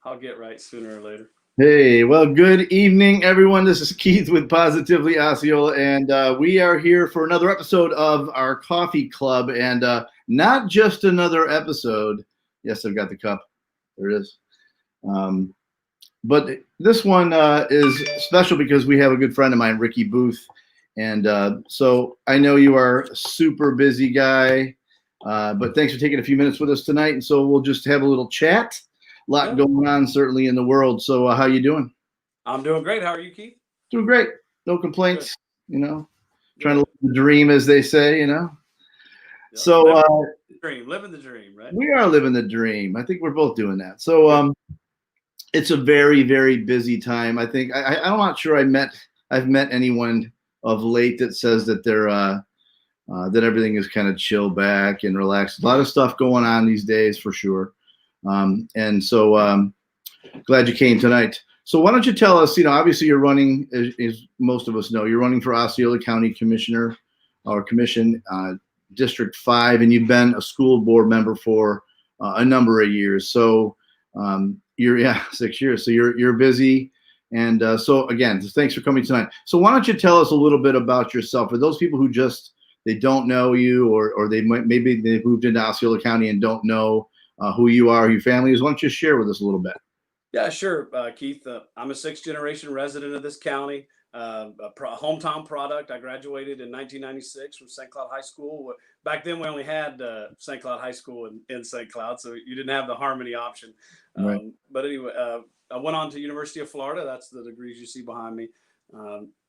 I'll get right sooner or later. Hey, well, good evening, everyone. This is Keith with Positively Osceola, and we are here for another episode of our coffee club, and not just another episode. Yes, I've got the cup. There it is. But this one is special because we have a good friend of mine, Ricky Booth, and so I know you are a super busy guy, but thanks for taking a few minutes with us tonight, and so we'll just have a little chat. A lot going on, certainly, in the world. So how you doing? I'm doing great. How are you, Keith? Doing great. No complaints. Good. Trying to live the dream, as they say. Yep. So living the dream, right? We are living the dream. I think we're both doing that. So it's a very, very busy time. I think I'm not sure I've met anyone of late that says that they're that everything is kind of chill back and relaxed. A lot of stuff going on these days, for sure. And so glad you came tonight. So why don't you tell us, obviously you're running, as most of us know, you're running for Osceola County Commission, District 5, and you've been a school board member for a number of years. So you're 6 years. So you're busy. And so again, thanks for coming tonight. So why don't you tell us a little bit about yourself for those people who they don't know you, or maybe they've moved into Osceola County and don't know who you are, who your family is. Why don't you share with us a little bit? Yeah, sure, Keith. I'm a sixth-generation resident of this county, a hometown product. I graduated in 1996 from St. Cloud High School. Back then, we only had St. Cloud High School in St. Cloud, so you didn't have the Harmony option. Right. But anyway, I went on to University of Florida. That's the degrees you see behind me.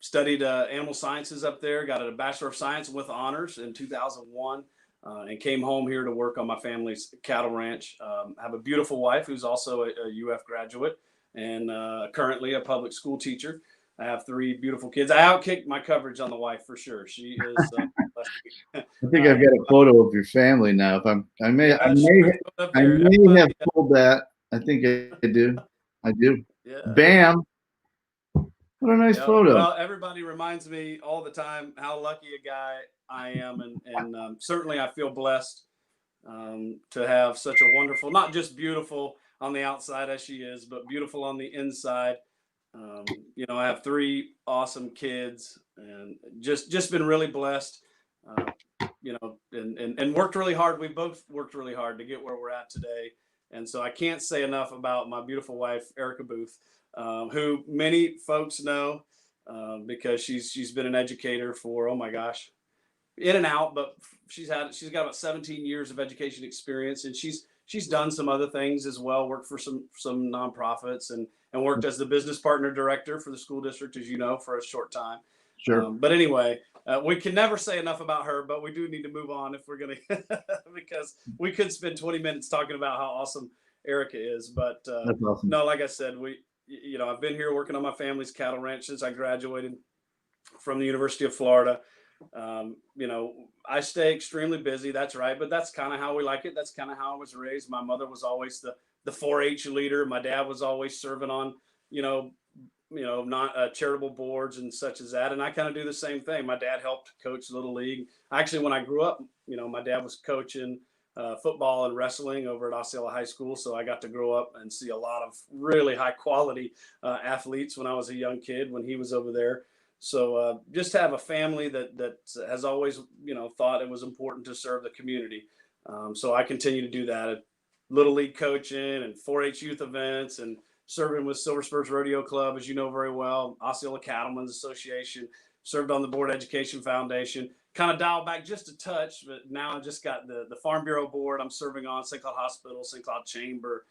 Studied animal sciences up there. Got a Bachelor of Science with honors in 2001. And came home here to work on my family's cattle ranch. Have a beautiful wife who's also a UF graduate and currently a public school teacher. I have 3 beautiful kids. I outkicked my coverage on the wife for sure. She is. I think I've got a photo of your family now. If I may have pulled that. I think I do. I do. Yeah. Bam. What a nice photo. Well, everybody reminds me all the time how lucky a guy I am, and certainly I feel blessed to have such a wonderful, not just beautiful on the outside as she is, but beautiful on the inside. I have 3 awesome kids, and just been really blessed. And worked really hard. We both worked really hard to get where we're at today, and so I can't say enough about my beautiful wife, Erica Booth, who many folks know because she's been an educator for, oh my gosh, in and out, but she's got about 17 years of education experience, and she's done some other things as well. Worked for some nonprofits and worked as the business partner director for the school district, as you know, for a short time. Sure. But anyway, we can never say enough about her, but we do need to move on if we're gonna because we could spend 20 minutes talking about how awesome Erica is. But That's awesome. No, like I said, I've been here working on my family's cattle ranch since I graduated from the University of Florida. I stay extremely busy. That's right. But that's kind of how we like it. That's kind of how I was raised. My mother was always the 4-H leader. My dad was always serving on, not charitable boards and such as that. And I kind of do the same thing. My dad helped coach Little League. Actually, when I grew up, my dad was coaching football and wrestling over at Osceola High School. So I got to grow up and see a lot of really high quality athletes when I was a young kid when he was over there. So just have a family that has always, thought it was important to serve the community. So I continue to do that at Little League coaching and 4-H youth events and serving with Silver Spurs Rodeo Club, as you know very well, Osceola Cattlemen's Association, served on the Board Education Foundation, kind of dialed back just a touch, but now I just got the Farm Bureau Board. I'm serving on St. Cloud Hospital, St. Cloud Chamber.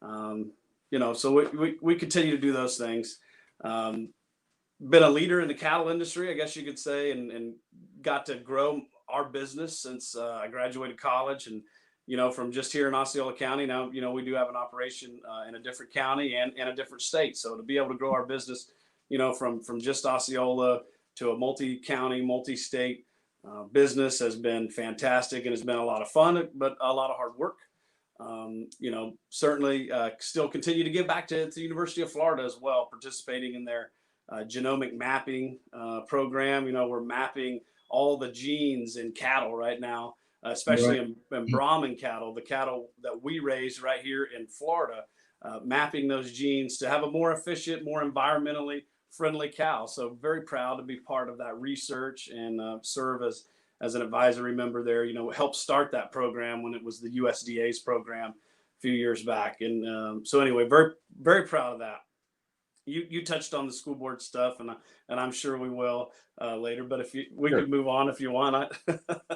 So we continue to do those things. Been a leader in the cattle industry, I guess you could say, and got to grow our business since I graduated college. And, from just here in Osceola County, now, we do have an operation in a different county and a different state. So to be able to grow our business, from just Osceola to a multi-county, multi-state business has been fantastic, and it's been a lot of fun, but a lot of hard work. Certainly still continue to give back to the University of Florida as well, participating in their genomic mapping program. We're mapping all the genes in cattle right now, especially in Brahman cattle, the cattle that we raise right here in Florida. mapping those genes to have a more efficient, more environmentally friendly cow. So very proud to be part of that research and serve as an advisory member there. Helped start that program when it was the USDA's program a few years back. And so anyway, very, very proud of that. You touched on the school board stuff, and I'm sure we will later. But if we Sure. could move on if you want.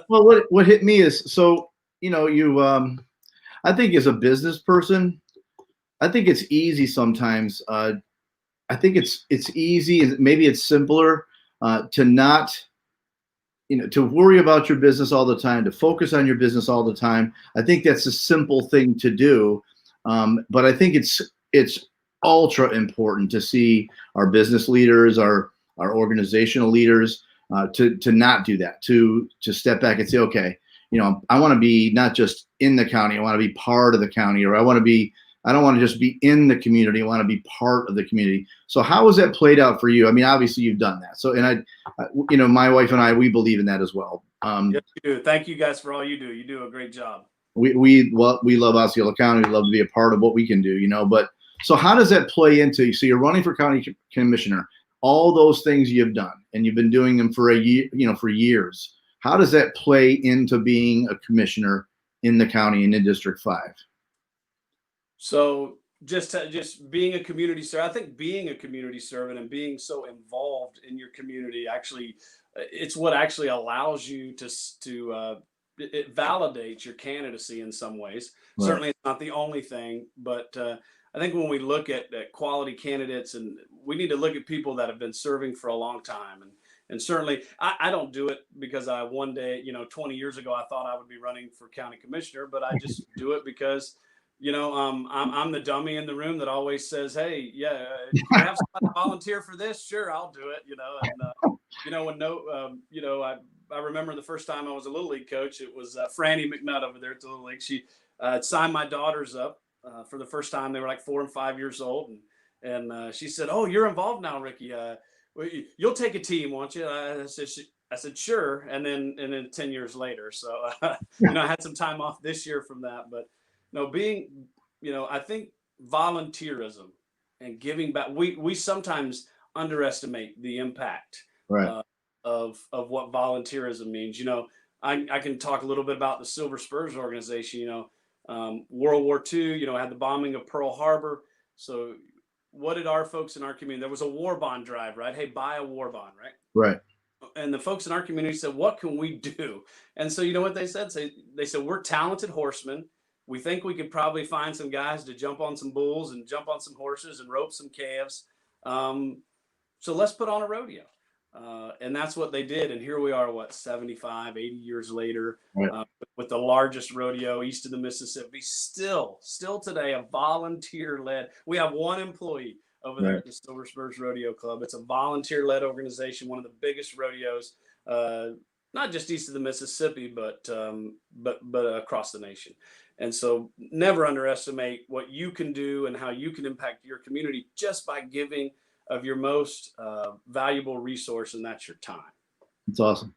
Well, what hit me is, so you I think as a business person, I think it's easy sometimes. I think it's easy, maybe it's simpler to not, to worry about your business all the time, to focus on your business all the time. I think that's a simple thing to do, but I think it's ultra important to see our business leaders, our organizational leaders, to not do that, to step back and say, okay, I want to be not just in the county, I want to be part of the county, or I don't want to just be in the community, I want to be part of the community. So how has that played out for you? I mean, obviously you've done that. So, and my wife and I, we believe in that as well. Yes, you do. Thank you guys for all you do. You do a great job. We love Osceola County. We love to be a part of what we can do, but so how does that play into, so you're running for county commissioner, all those things you've done, and you've been doing them for a year, for years. How does that play into being a commissioner in the county and in District 5? So just being a community servant, I think being a community servant and being so involved in your community, actually, it's what actually allows you to it validates your candidacy in some ways. Right. Certainly it's not the only thing, but I think when we look at quality candidates, and we need to look at people that have been serving for a long time. And certainly I don't do it because I one day, 20 years ago, I thought I would be running for county commissioner, but I just do it because I'm the dummy in the room that always says, "Hey, yeah, if you have somebody volunteer for this, sure, I'll do it." I remember the first time I was a Little League coach. It was Franny McNutt over there at the Little League. She signed my daughters up for the first time. They were like 4 and 5 years old, and she said, "Oh, you're involved now, Ricky. You'll take a team, won't you?" I said, "Sure." And then 10 years later, so I had some time off this year from that, but. No, I think volunteerism and giving back, we sometimes underestimate the impact right. of what volunteerism means. I can talk a little bit about the Silver Spurs organization. World War II, had the bombing of Pearl Harbor. So what did our folks in our community, there was a war bond drive, right? Hey, buy a war bond, right? Right. And the folks in our community said, what can we do? And so, you know what they said? They said, we're talented horsemen. We think we could probably find some guys to jump on some bulls and jump on some horses and rope some calves. So let's put on a rodeo. And that's what they did. And here we are, 75, 80 years later, right. With the largest rodeo east of the Mississippi, still today, a volunteer-led. We have one employee over there at the Silver Spurs Rodeo Club. It's a volunteer-led organization, one of the biggest rodeos, not just east of the Mississippi, but across the nation. And so never underestimate what you can do and how you can impact your community just by giving of your most valuable resource, and that's your time. That's awesome.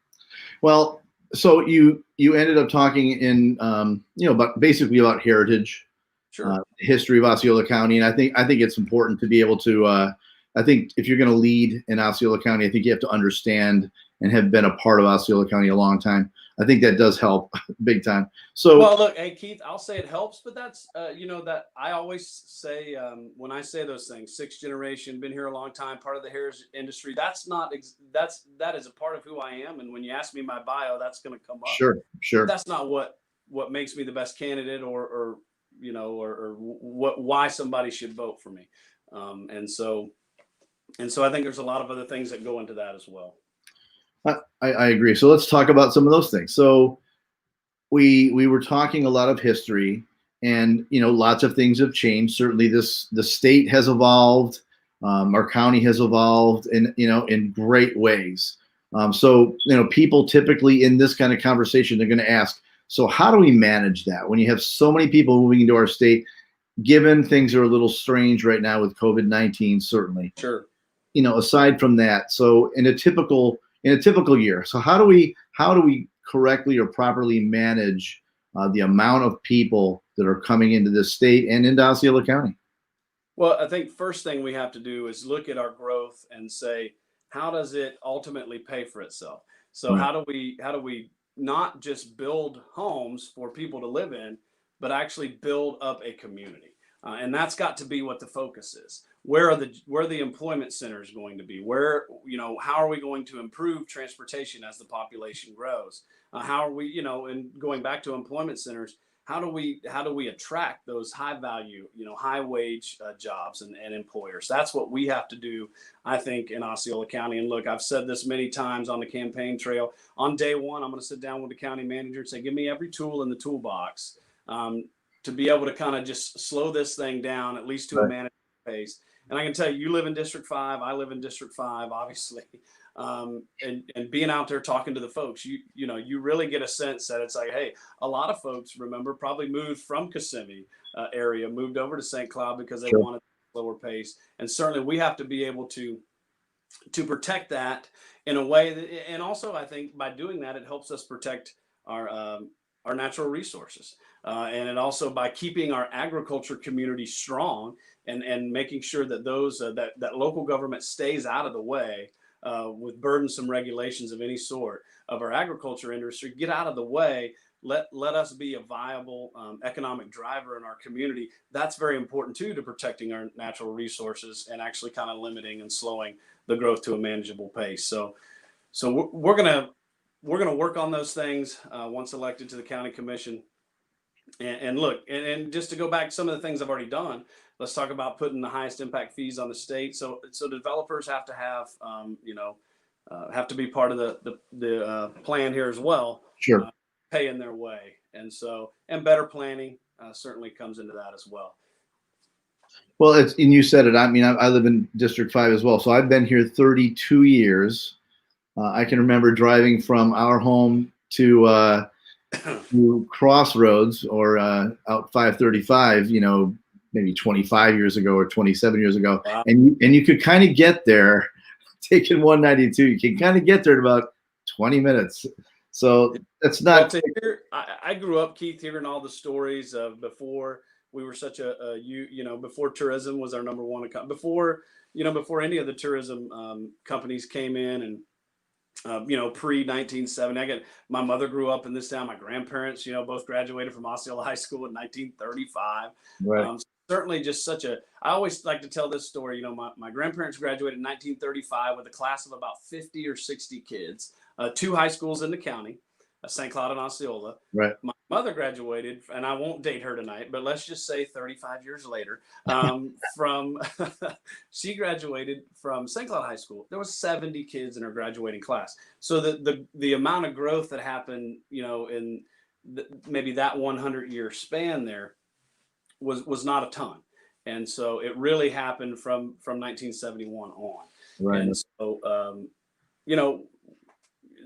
Well, so you ended up talking in about heritage, sure. History of Osceola County, and I think it's important to be able to. I think if you're going to lead in Osceola County, I think you have to understand and have been a part of Osceola County a long time. I think that does help big time. So, well, look, hey, Keith, I'll say it helps, but that's, that I always say, when I say those things, 6th generation, been here a long time, part of the heritage industry, that is a part of who I am. And when you ask me my bio, that's going to come up. Sure. That's not what makes me the best candidate or why somebody should vote for me. And so I think there's a lot of other things that go into that as well. I agree. So let's talk about some of those things. So we were talking a lot of history, and lots of things have changed. Certainly, the state has evolved, our county has evolved, in great ways. So people typically in this kind of conversation, they're going to ask, so how do we manage that when you have so many people moving into our state? Given things are a little strange right now with COVID-19, certainly. Sure. Aside from that, so in a typical year, so how do we correctly or properly manage the amount of people that are coming into this state and into Osceola County? Well, I think first thing we have to do is look at our growth and say, how does it ultimately pay for itself? So Right. how do we not just build homes for people to live in, but actually build up a community? And that's got to be what the focus is. Where are the employment centers going to be? Where, how are we going to improve transportation as the population grows? How are we, and going back to employment centers, how do we attract those high value, high wage jobs and employers? That's what we have to do, I think, in Osceola County. And look, I've said this many times on the campaign trail. On day one, I'm going to sit down with the county manager and say, give me every tool in the toolbox, to be able to kind of just slow this thing down, at least to a Right. manageable pace. And I can tell you, you live in District 5, I live in District 5, obviously. And being out there talking to the folks, you really get a sense that it's like, hey, a lot of folks, remember, probably moved from Kissimmee area, moved over to St. Cloud because they Sure. wanted a slower pace. And certainly we have to be able to protect that in a way that, and also I think by doing that, it helps us protect our natural resources. And it also, by keeping our agriculture community strong and making sure that those that local government stays out of the way with burdensome regulations of any sort of our agriculture industry, get out of the way. Let us be a viable economic driver in our community. That's very important too, to protecting our natural resources and actually kind of limiting and slowing the growth to a manageable pace. So we're gonna work on those things once elected to the county commission. And look, and just to go back to some of the things I've already done, let's talk about putting the highest impact fees on the state. So developers have to have to be part of the plan here as well, Sure. pay in their way. And better planning certainly comes into that as well. Well, and you said it. I mean, I live in District 5 as well. So I've been here 32 years. I can remember driving from our home to Crossroads or out 535, maybe 25 years ago or 27 years ago. Wow. And you could kind of get there taking 192. You can kind of get there in about 20 minutes. So that's not. Well, I grew up, Keith, hearing all the stories of before we were such before tourism was our number one, before any of the tourism companies came in, and pre 1970. My mother grew up in this town. My grandparents, both graduated from Osceola High School in 1935. Right. Certainly just I always like to tell this story. My grandparents graduated in 1935 with a class of about 50 or 60 kids, two high schools in the county, St. Cloud and Osceola. Right. My mother graduated, and I won't date her tonight, but let's just say 35 years later, she graduated from St. Cloud High School. There was 70 kids in her graduating class. So the amount of growth that happened, in maybe that 100-year span there was not a ton. And so it really happened from 1971 on. Right. And so,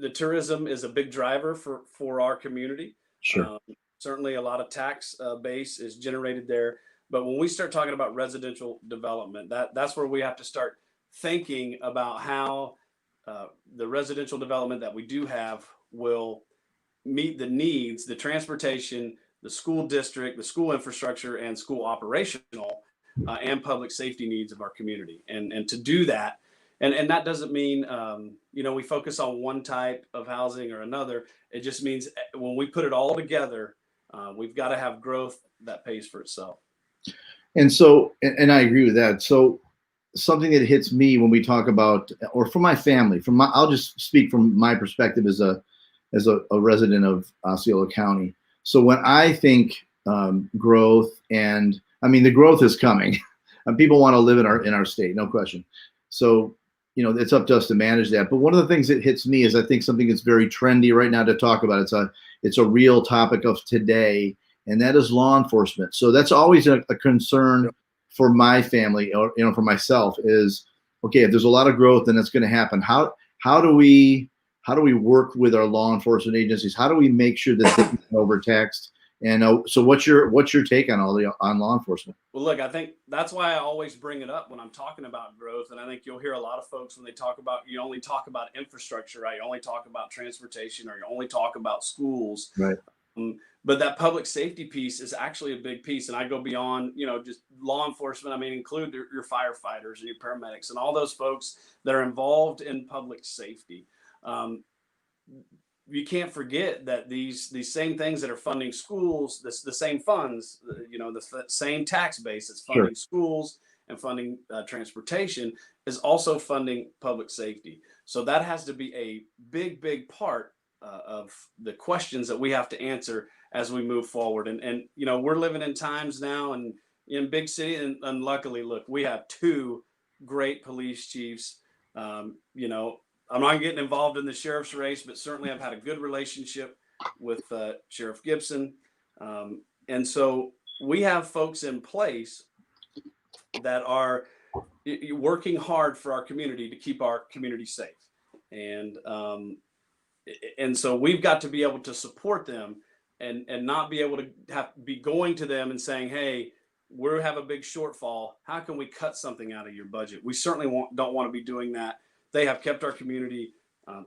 the tourism is a big driver for our community. Sure. Certainly a lot of tax base is generated there. But when we start talking about residential development, that's where we have to start thinking about how the residential development that we do have will meet the needs, the transportation, the school district, the school infrastructure, and school operational and public safety needs of our community. And to do that, and that doesn't mean, we focus on one type of housing or another. It just means when we put it all together, we've got to have growth that pays for itself. And so, and I agree with that. So something that hits me when we talk about, or for my family, I'll just speak from my perspective as a resident of Osceola County. So when I think growth, and I mean, the growth is coming, and people want to live in our state, no question. So, it's up to us to manage that. But one of the things that hits me is I think something that's very trendy right now to talk about. It's a real topic of today, and that is law enforcement. So that's always a concern for my family, or for myself, is okay, if there's a lot of growth, then it's going to happen. How do we work with our law enforcement agencies? How do we make sure that they're not overtaxed? And so what's your take on on law enforcement? Well, look, I think that's why I always bring it up when I'm talking about growth. And I think you'll hear a lot of folks when they talk about, you only talk about infrastructure, right? You only talk about transportation, or you only talk about schools. Right. But that public safety piece is actually a big piece. And I go beyond, just law enforcement, I mean, include your firefighters and your paramedics and all those folks that are involved in public safety. You can't forget that these same things that are funding schools, the same funds, the same tax base that's funding schools and funding transportation is also funding public safety. So that has to be a big part of the questions that we have to answer as we move forward. And we're living in times now and in big city, and luckily, look, we have two great police chiefs. I'm not getting involved in the sheriff's race, but certainly I've had a good relationship with Sheriff Gibson. And so we have folks in place that are working hard for our community to keep our community safe. And so we've got to be able to support them and not be able to be going to them and saying, hey, we have a big shortfall. How can we cut something out of your budget? We certainly don't want to be doing that. They have kept our community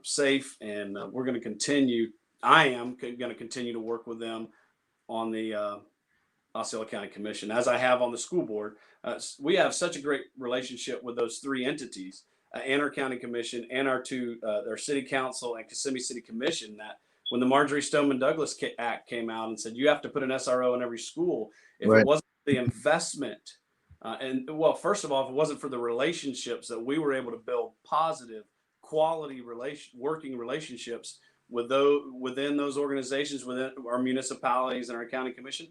safe, and we're going to continue. I am going to continue to work with them on the Osceola County Commission, as I have on the school board. We have such a great relationship with those three entities, and our county commission, and our city council and Kissimmee City Commission, that when the Marjorie Stoneman Douglas Act came out and said you have to put an SRO in every school, if it wasn't the investment. First of all, if it wasn't for the relationships that we were able to build, positive, quality working relationships within those organizations, within our municipalities and our county commission,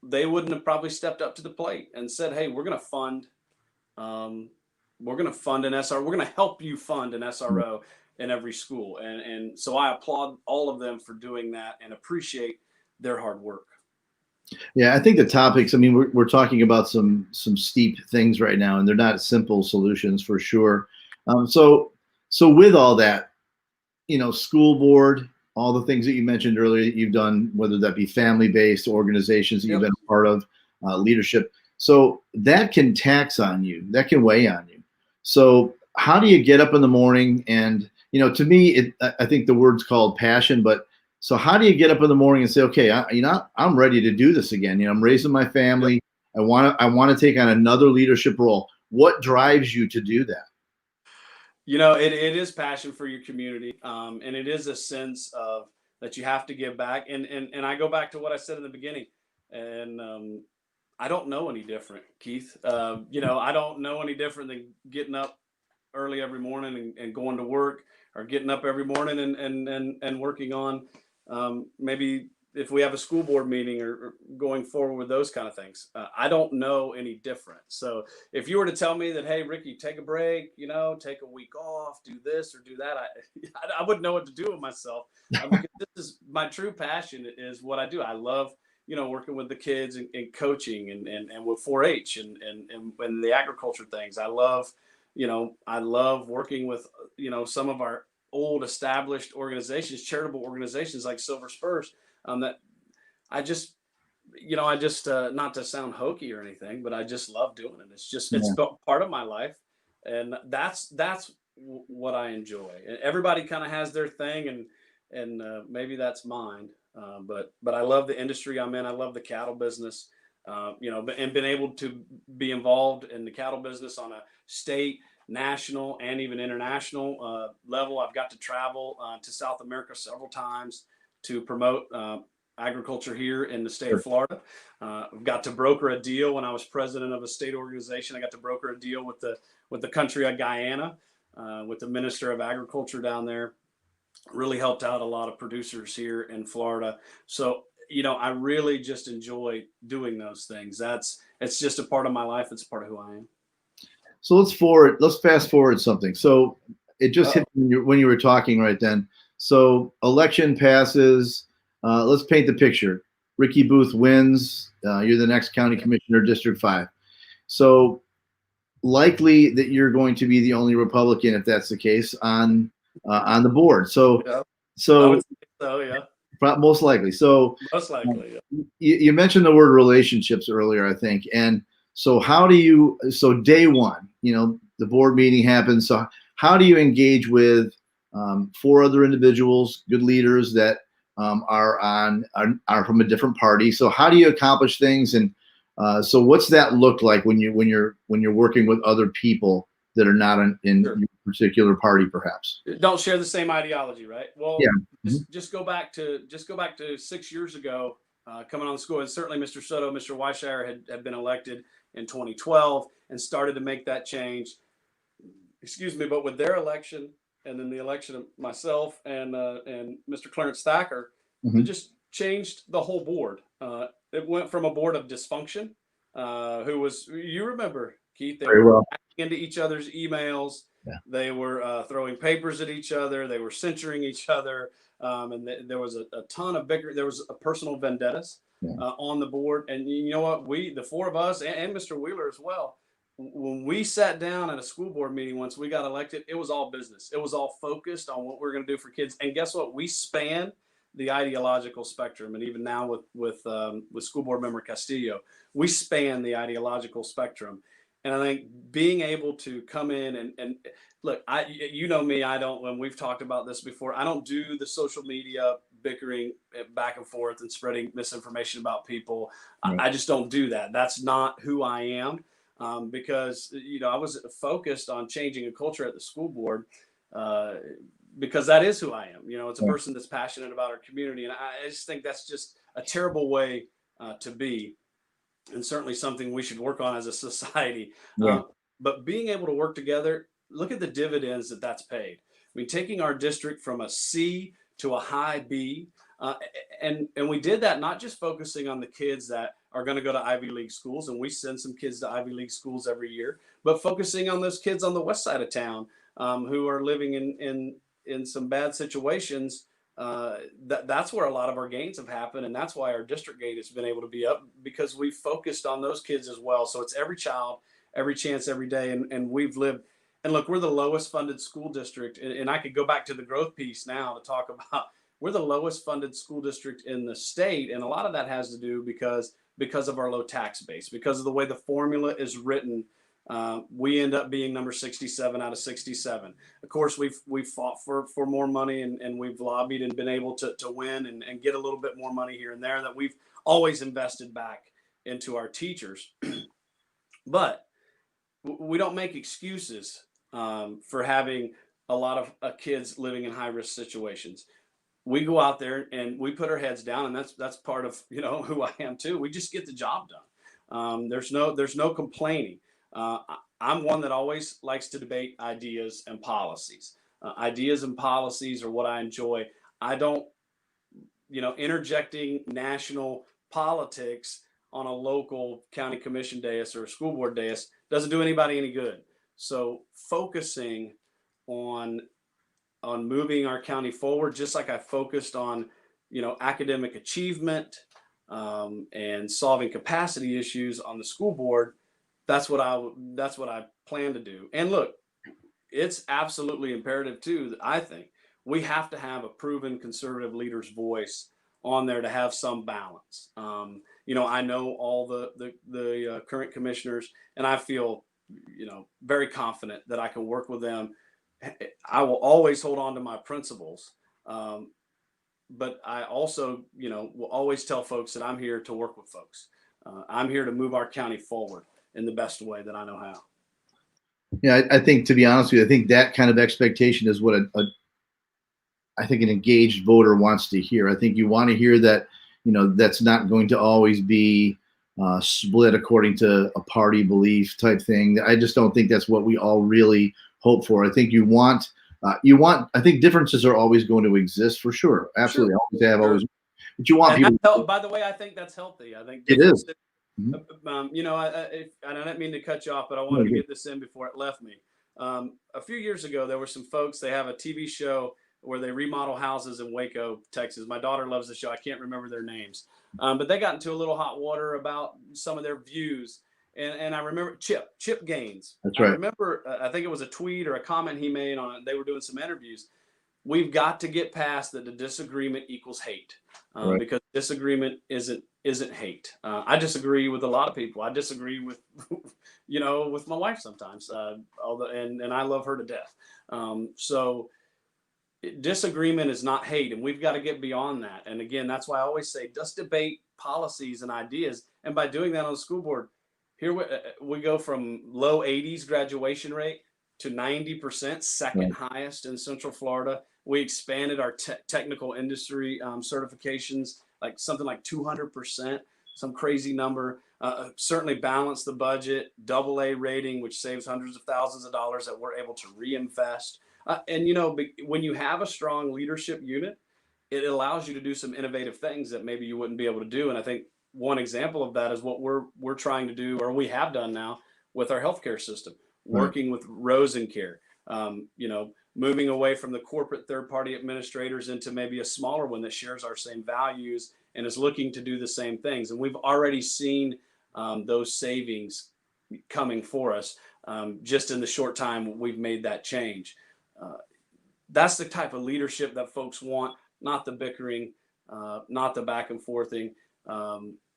they wouldn't have probably stepped up to the plate and said, "Hey, we're going to fund an SRO. We're going to help you fund an SRO in every school." And so I applaud all of them for doing that and appreciate their hard work. Yeah, I think the topics, I mean, we're talking about some steep things right now, and they're not simple solutions for sure. So with all that, school board, all the things that you mentioned earlier that you've done, whether that be family-based organizations that you've been a part of, leadership. So that can tax on you, that can weigh on you. So how do you get up in the morning? And, to me, I think the word's called passion, but so how do you get up in the morning and say, okay, I'm ready to do this again. I'm raising my family. I want to take on another leadership role. What drives you to do that? It is passion for your community. And it is a sense of that you have to give back. And I go back to what I said in the beginning, and I don't know any different, Keith. I don't know any different than getting up early every morning and going to work, or getting up every morning and working on maybe if we have a school board meeting or going forward with those kind of things. I don't know any different. So if you were to tell me that, hey, Ricky, take a break, take a week off, do this or do that, I wouldn't know what to do with myself. Because this is my true passion, is what I do. I love, working with the kids and coaching and with 4-H and the agriculture things. I love working with, some of our old established organizations, charitable organizations like Silver Spurs, that I just not to sound hokey or anything, but I just love doing it. It's part of my life, and that's what I enjoy. And everybody kind of has their thing, and maybe that's mine. But I love the industry I'm in. I love the cattle business, and been able to be involved in the cattle business on a state, national, and even international level. I've got to travel to South America several times to promote agriculture here in the state of Florida. I've got to broker a deal when I was president of a state organization. I got to broker a deal with the country of Guyana, with the Minister of Agriculture down there. Really helped out a lot of producers here in Florida. So, I really just enjoy doing those things. It's just a part of my life. It's a part of who I am. So let's fast forward something. So it just hit me when you were talking right then. So election passes. Let's paint the picture. Ricky Booth wins. You're the next county commissioner, District 5. So likely that you're going to be the only Republican, if that's the case, on the board. So most likely. So most likely. You mentioned the word relationships earlier, I think, and so so day one, the board meeting happens. So how do you engage with 4 other individuals, good leaders that are from a different party? So how do you accomplish things? And So what's that look like when you're working with other people that are not in Sure. your particular party, perhaps? Don't share the same ideology, right? Well, Yeah. just go back to 6 years ago, coming on the school, and certainly Mr. Soto, Mr. Weishire had been elected in 2012 and started to make that change. Excuse me, but with their election and then the election of myself and Mr. Clarence Thacker, it Mhm. just changed the whole board. It went from a board of dysfunction, who was, you remember, Keith, they Very were well. hacking into each other's emails. Yeah. They were throwing papers at each other. They were censoring each other. And there was a ton of bicker. There was a personal vendettas Yeah. on the board. And you know what? The four of us, and Mr. Wheeler as well, when we sat down at a school board meeting once we got elected, it was all business. It was all focused on what we're going to do for kids. And guess what? We span the ideological spectrum. And even now with school board member Castillo, we span the ideological spectrum. And I think being able to come in and look, you know me, I don't, when we've talked about this before, I don't do the social media bickering back and forth and spreading misinformation about people. Right. I just don't do that. That's not who I am. Because I was focused on changing a culture at the school board, because that is who I am. It's a person that's passionate about our community, and I just think that's just a terrible way to be, and certainly something we should work on as a society. Yeah. But being able to work together, look at the dividends that's paid. I mean, taking our district from a C to a high B, and we did that not just focusing on the kids that are going to go to Ivy League schools, and we send some kids to Ivy League schools every year, but focusing on those kids on the west side of town, who are living in some bad situations. That's where a lot of our gains have happened, and that's why our district gain has been able to be up, because we focused on those kids as well. So it's every child, every chance, every day, and we've lived. And look, we're the lowest funded school district, and I could go back to the growth piece now to talk about. We're the lowest funded school district in the state, and a lot of that has to do because of our low tax base, because of the way the formula is written. We end up being number 67 out of 67. Of course, we've fought for more money, and we've lobbied and been able to win and get a little bit more money here and there that we've always invested back into our teachers. But we don't make excuses for having a lot of kids living in high risk situations. We go out there and we put our heads down, and that's part of who I am too. We just get the job done. There's no complaining. I'm one that always likes to debate ideas and policies. Ideas and policies are what I enjoy. I don't, interjecting national politics on a local county commission dais or a school board dais doesn't do anybody any good. So focusing on moving our county forward, just like I focused on, academic achievement, and solving capacity issues on the school board. That's what I plan to do. And look, it's absolutely imperative too that I think we have to have a proven conservative leader's voice on there to have some balance. I know all the current commissioners, and I feel, very confident that I can work with them. I will always hold on to my principles. But I also, will always tell folks that I'm here to work with folks. I'm here to move our county forward in the best way that I know how. Yeah, I think, to be honest with you, I think that kind of expectation is what I think an engaged voter wants to hear. I think you want to hear that, that's not going to always be split according to a party belief type thing. I just don't think that's what we all really hope for. I think I think differences are always going to exist for sure. Absolutely. Sure. Always have, Sure. always. But you want people. By the way, I think that's healthy. I think It is. I didn't mean to cut you off, but I wanted to get this in before it left me. A few years ago, there were some folks. They have a TV show where they remodel houses in Waco, Texas. My daughter loves the show. I can't remember their names, but they got into a little hot water about some of their views. And I remember Chip Gaines. That's right. I remember, I think it was a tweet or a comment he made on it. They were doing some interviews. We've got to get past that the disagreement equals hate, Right. because disagreement isn't hate. I disagree with a lot of people. I disagree with, with my wife sometimes, and I love her to death. So disagreement is not hate, and we've got to get beyond that. And again, that's why I always say, just debate policies and ideas. And by doing that on the school board, here we go from low 80s graduation rate to 90%, second highest in Central Florida. We expanded our technical industry certifications, like something like 200%, some crazy number. Certainly balanced the budget, AA rating, which saves hundreds of thousands of dollars that we're able to reinvest. And when you have a strong leadership unit, it allows you to do some innovative things that maybe you wouldn't be able to do. And I think one example of that is what we're trying to do, or we have done now with our healthcare system, working with Rosencare, moving away from the corporate third-party administrators into maybe a smaller one that shares our same values and is looking to do the same things. And we've already seen those savings coming for us just in the short time we've made that change. That's the type of leadership that folks want, not the bickering, not the back and forthing.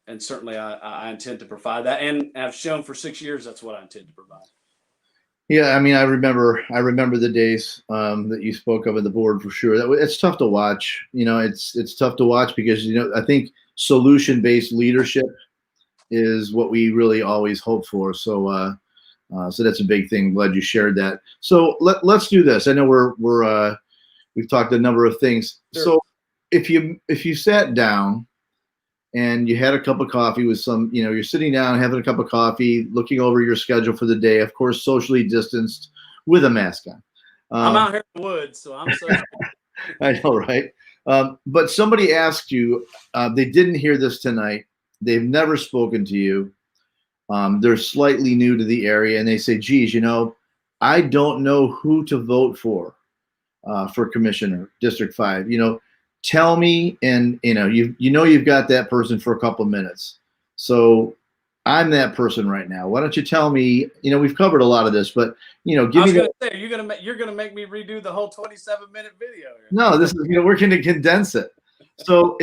And certainly I intend to provide that, and have shown for 6 years that's what I intend to provide. Yeah, I mean, I remember the days that you spoke of at the board for sure. It's tough to watch. It's tough to watch because I think solution-based leadership is what we really always hope for. So so that's a big thing. Glad you shared that. So let's do this. I know we've talked a number of things. Sure. So if you sat down and you had a cup of coffee with you're sitting down having a cup of coffee, looking over your schedule for the day, of course, socially distanced with a mask on. I'm out here in the woods, so I'm so. I know, right? But somebody asked you, they didn't hear this tonight. They've never spoken to you. They're slightly new to the area, and they say, geez, I don't know who to vote for commissioner, District 5. Tell me, and you've got that person for a couple of minutes. So I'm that person right now. Why don't you tell me? We've covered a lot of this, but give me. You're gonna make me redo the whole 27-minute video here. No, this is we're going to condense it. So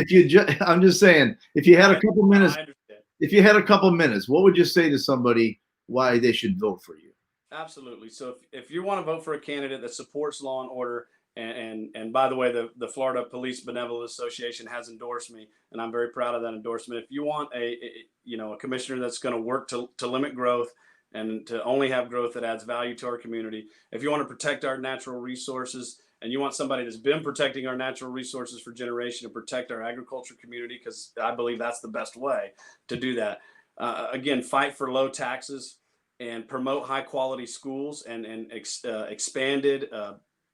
I'm just saying, if you had a couple minutes, what would you say to somebody why they should vote for you? Absolutely. So if you want to vote for a candidate that supports law and order. And by the way, the Florida Police Benevolent Association has endorsed me, and I'm very proud of that endorsement. If you want a commissioner that's going to work to limit growth and to only have growth that adds value to our community, if you want to protect our natural resources, and you want somebody that's been protecting our natural resources for generations to protect our agriculture community, because I believe that's the best way to do that. Again, fight for low taxes and promote high quality schools and expanded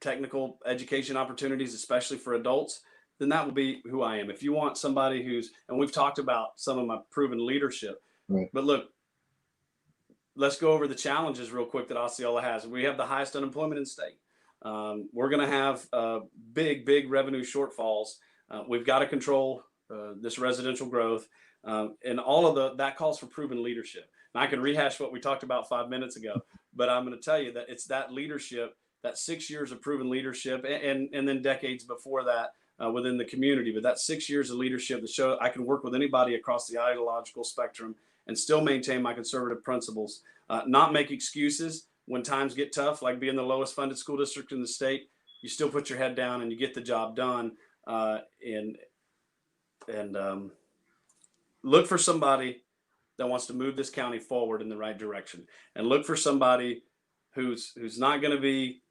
technical education opportunities, especially for adults, then that will be who I am. If you want somebody and we've talked about some of my proven leadership, right. But look, let's go over the challenges real quick that Osceola has. We have the highest unemployment in the state. We're going to have big revenue shortfalls. We've got to control this residential growth, and all of that calls for proven leadership. And I can rehash what we talked about 5 minutes ago, but I'm going to tell you that it's that leadership, that 6 years of proven leadership, and then decades before that within the community. But that 6 years of leadership that show I can work with anybody across the ideological spectrum and still maintain my conservative principles, not make excuses when times get tough, like being the lowest funded school district in the state. You still put your head down and you get the job done, and look for somebody that wants to move this county forward in the right direction, and look for somebody who's not going to be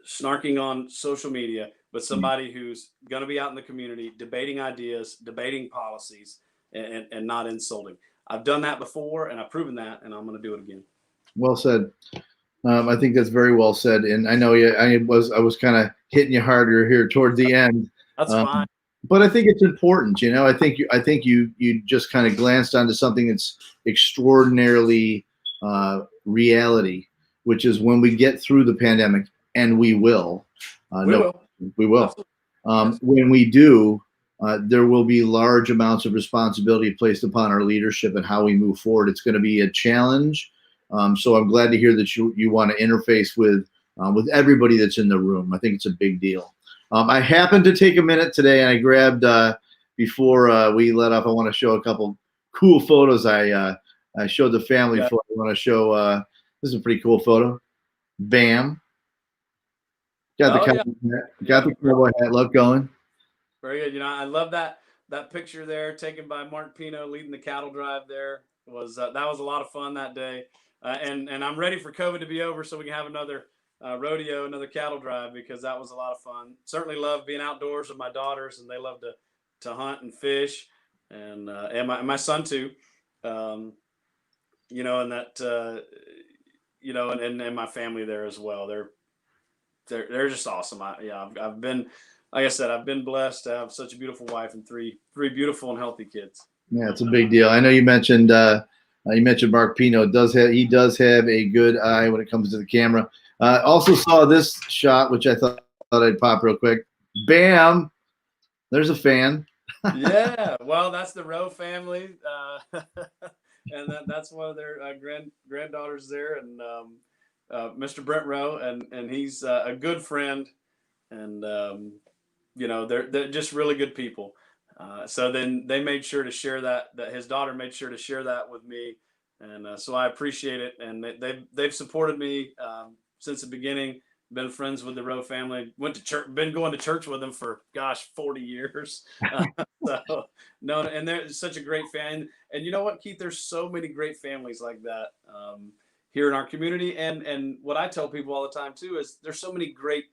snarking on social media, but somebody who's going to be out in the community debating ideas, debating policies, and not insulting. I've done that before, and I've proven that, and I'm going to do it again. Well said. I think that's very well said. And I know I was kind of hitting you harder here toward the end. That's fine. But I think it's important. I think you just kind of glanced onto something that's extraordinarily reality, which is when we get through the pandemic, and we will. We will. When we do, there will be large amounts of responsibility placed upon our leadership and how we move forward. It's going to be a challenge. So I'm glad to hear that you want to interface with everybody that's in the room. I think it's a big deal. I happened to take a minute today, and I grabbed before we let off. I want to show a couple cool photos. I showed the family. I want to show. This is a pretty cool photo. Bam. Got the cowboy hat look going. Very good. I love that that picture there taken by Mark Pino leading the cattle drive there was that was a lot of fun that day. And I'm ready for COVID to be over so we can have another rodeo, another cattle drive, because that was a lot of fun. Certainly love being outdoors with my daughters, and they love to hunt and fish, and my son too. You know, and that you know, and my family there as well. They're just awesome. I've been, like I said, I've been blessed to have such a beautiful wife and three beautiful and healthy kids. Yeah, it's a big deal. I know you mentioned Mark Pino. He does have a good eye when it comes to the camera. Also saw this shot, which I thought I'd pop real quick. Bam! There's a fan. Yeah, well, that's the Rowe family, and that's one of their granddaughters there, and Mr. Brent Rowe, and he's a good friend, and you know, they're just really good people. So then they made sure to share that his daughter made sure to share that with me, and so I appreciate it, and they've supported me since the beginning. Been friends with the Rowe family. Went to church. Been going to church with them for 40 years. So no, and they're such a great fan. And you know what, Keith? There's so many great families like that here in our community. And what I tell people all the time too is there's so many great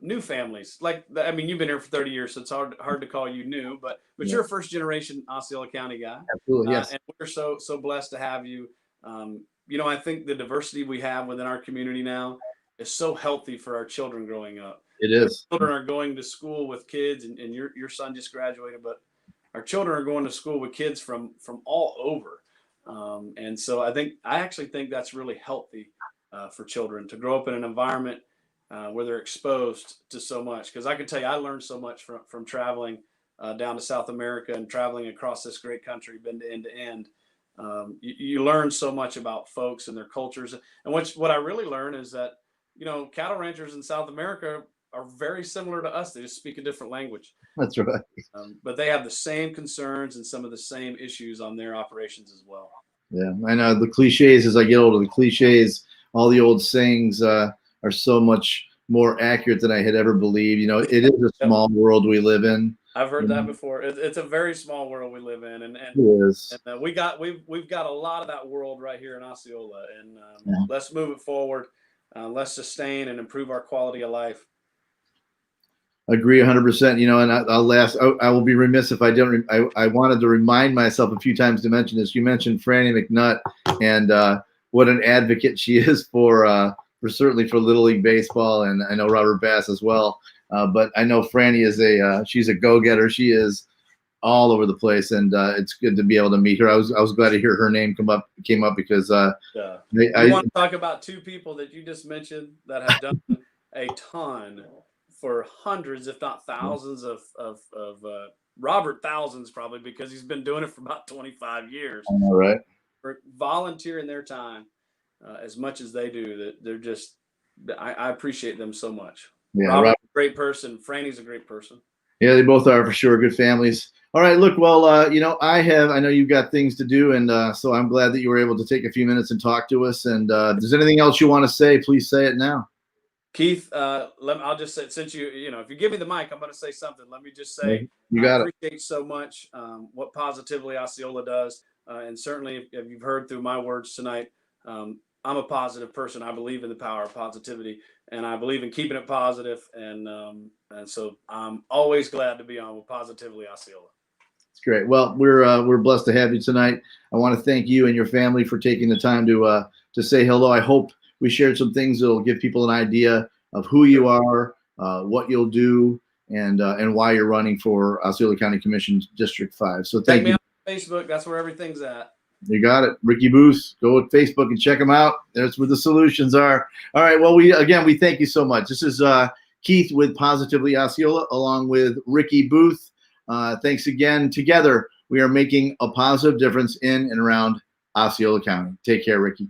new families. Like, I mean, you've been here for 30 years, so it's hard to call you new, but yeah. You're a first generation Osceola County guy. Absolutely, yes. And we're so blessed to have you. You know, I think the diversity we have within our community now is so healthy for our children growing up. It is. Our children are going to school with kids, and your son just graduated, but our children are going to school with kids from all over. And so I actually think that's really healthy for children to grow up in an environment where they're exposed to so much. Because I can tell you, I learned so much from traveling down to South America and traveling across this great country, been to end to end. You learn so much about folks and their cultures. And what I really learned is that, you know, cattle ranchers in South America are very similar to us. They just speak a different language. That's right. But they have the same concerns and some of the same issues on their operations as well. Yeah, I know the cliches. As I get older, the cliches, all the old sayings are so much more accurate than I had ever believed. You know, it is a small world we live in. I've heard that before. It's a very small world we live in, and it is. And we've got a lot of that world right here in Osceola, and let's move it forward. Let's sustain and improve our quality of life. Agree 100%. You know, and I will be remiss if I don't. I wanted to remind myself a few times to mention this. You mentioned Franny McNutt, and what an advocate she is for certainly for Little League baseball, and I know Robert Bass as well. But I know Franny is she's a go-getter. She is all over the place, and it's good to be able to meet her. I was glad to hear her name came up because I want to talk about two people that you just mentioned that have done a ton for hundreds, if not thousands of Robert, thousands probably, because he's been doing it for about 25 years. I know, right? For volunteering their time as much as they do, that they're just, I appreciate them so much. Yeah, Robert's a great person. Franny's a great person. Yeah, they both are for sure. Good families. All right, look, well, you know, I know you've got things to do, and so I'm glad that you were able to take a few minutes and talk to us. And if there's anything else you want to say, please say it now. Keith, I'll just say, since if you give me the mic, I'm going to say something. Let me just say, I appreciate so much what Positively Osceola does. And certainly if you've heard through my words tonight, I'm a positive person. I believe in the power of positivity, and I believe in keeping it positive. And so I'm always glad to be on with Positively Osceola. It's great. Well, we're blessed to have you tonight. I want to thank you and your family for taking the time to say hello. I hope we shared some things that'll give people an idea of who you are, what you'll do, and why you're running for Osceola County Commission District 5. So thank you. Me on Facebook. That's where everything's at. You got it. Ricky Booth. Go to Facebook and check him out. That's where the solutions are. All right. Well, we thank you so much. This is Keith with Positively Osceola, along with Ricky Booth. Thanks again. Together, we are making a positive difference in and around Osceola County. Take care, Ricky.